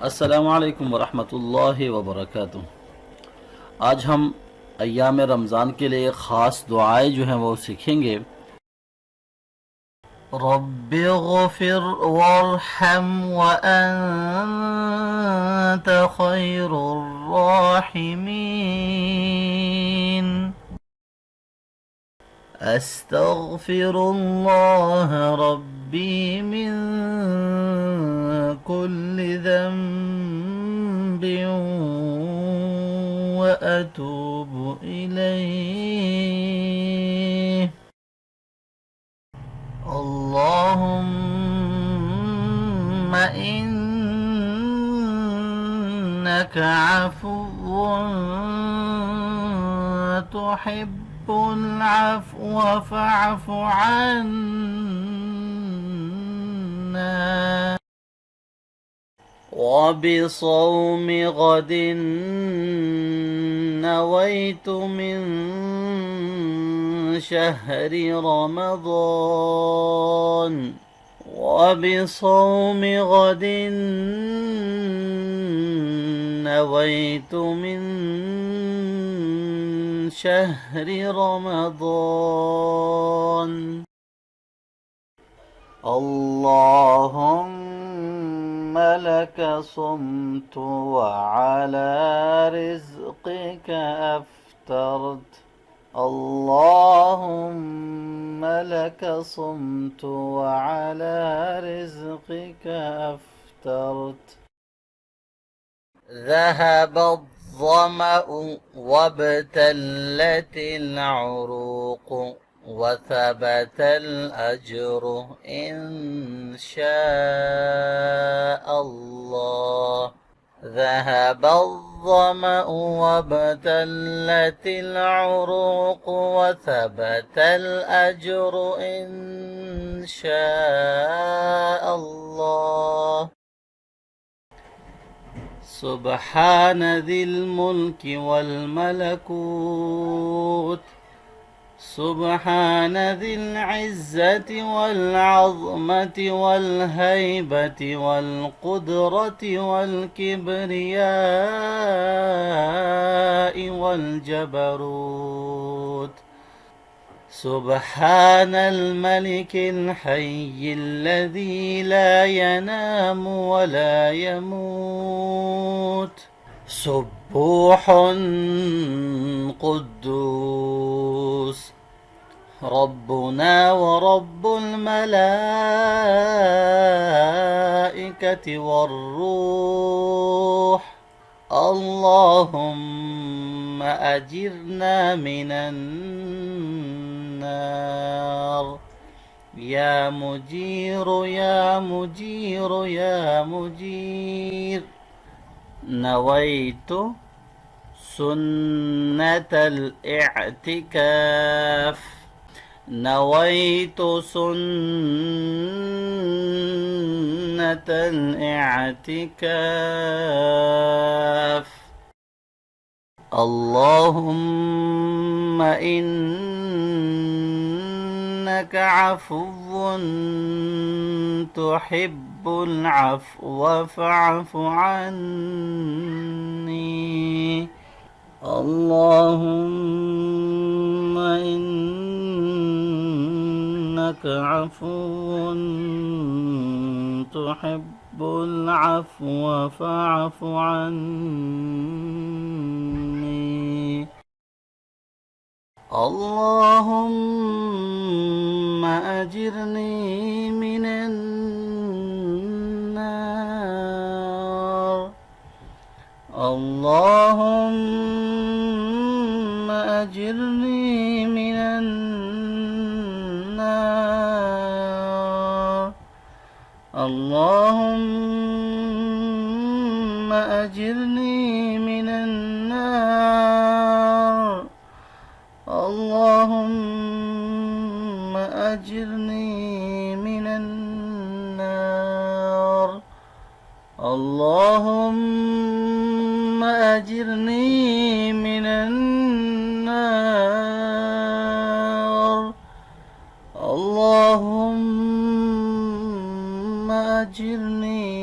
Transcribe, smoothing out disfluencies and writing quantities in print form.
अस्सलामुअलैकुम वरहमतुल्लाहि वबरकातुह। आज हम अय्याम रमज़ान के लिए ख़ास दुआएं जो हैं वो सीखेंगे। रब्बिग़फ़िर वरहम व अंत खैरुर राहिमीन। अस्तग़फ़िरुल्लाह रब्बी मिन कुल्लि ज़ंबिन व अतूबु इलैह। अल्लाहुम्मा इन्नका अफ़ुव्वुन तुहिब्बुल अफ़्व फ़अफ़ु अन्ना। وبصوم غد نويت من شهر رمضان وبصوم غد نويت من شهر رمضان. اللهم لك صمت وعلى رزقك أفطرت. اللهم لك صمت وعلى رزقك أفطرت. ذهب الظمأ وابتلت العروق وثبت الأجر إن شاء الله. ذهب الظمأ وابتلت العروق وثبت الأجر إن شاء الله. سبحان ذي الملك والملكوت. سبحان ذي العزة والعظمة والهيبة والقدرة والكبرياء والجبروت. سبحان الملك الحي الذي لا ينام ولا يموت. سبوح قدوس ربنا ورب الملائكة والروح. اللهم أجرنا من النار. يا مجير يا مجير يا مجير. نويت سنة الاعتكاف. نويت سنة الاعتكاف. اللهم إنك عفو تحب العفو فاعف عني. اللهم إنك عفو تحب العفو فاعف عني. اللهم أجرني من النار. اللهم أجرني من النار. اللهم أجرني من النار. اللهم أجرني من النار. اللهم أجرني من النار. اللهم أجرني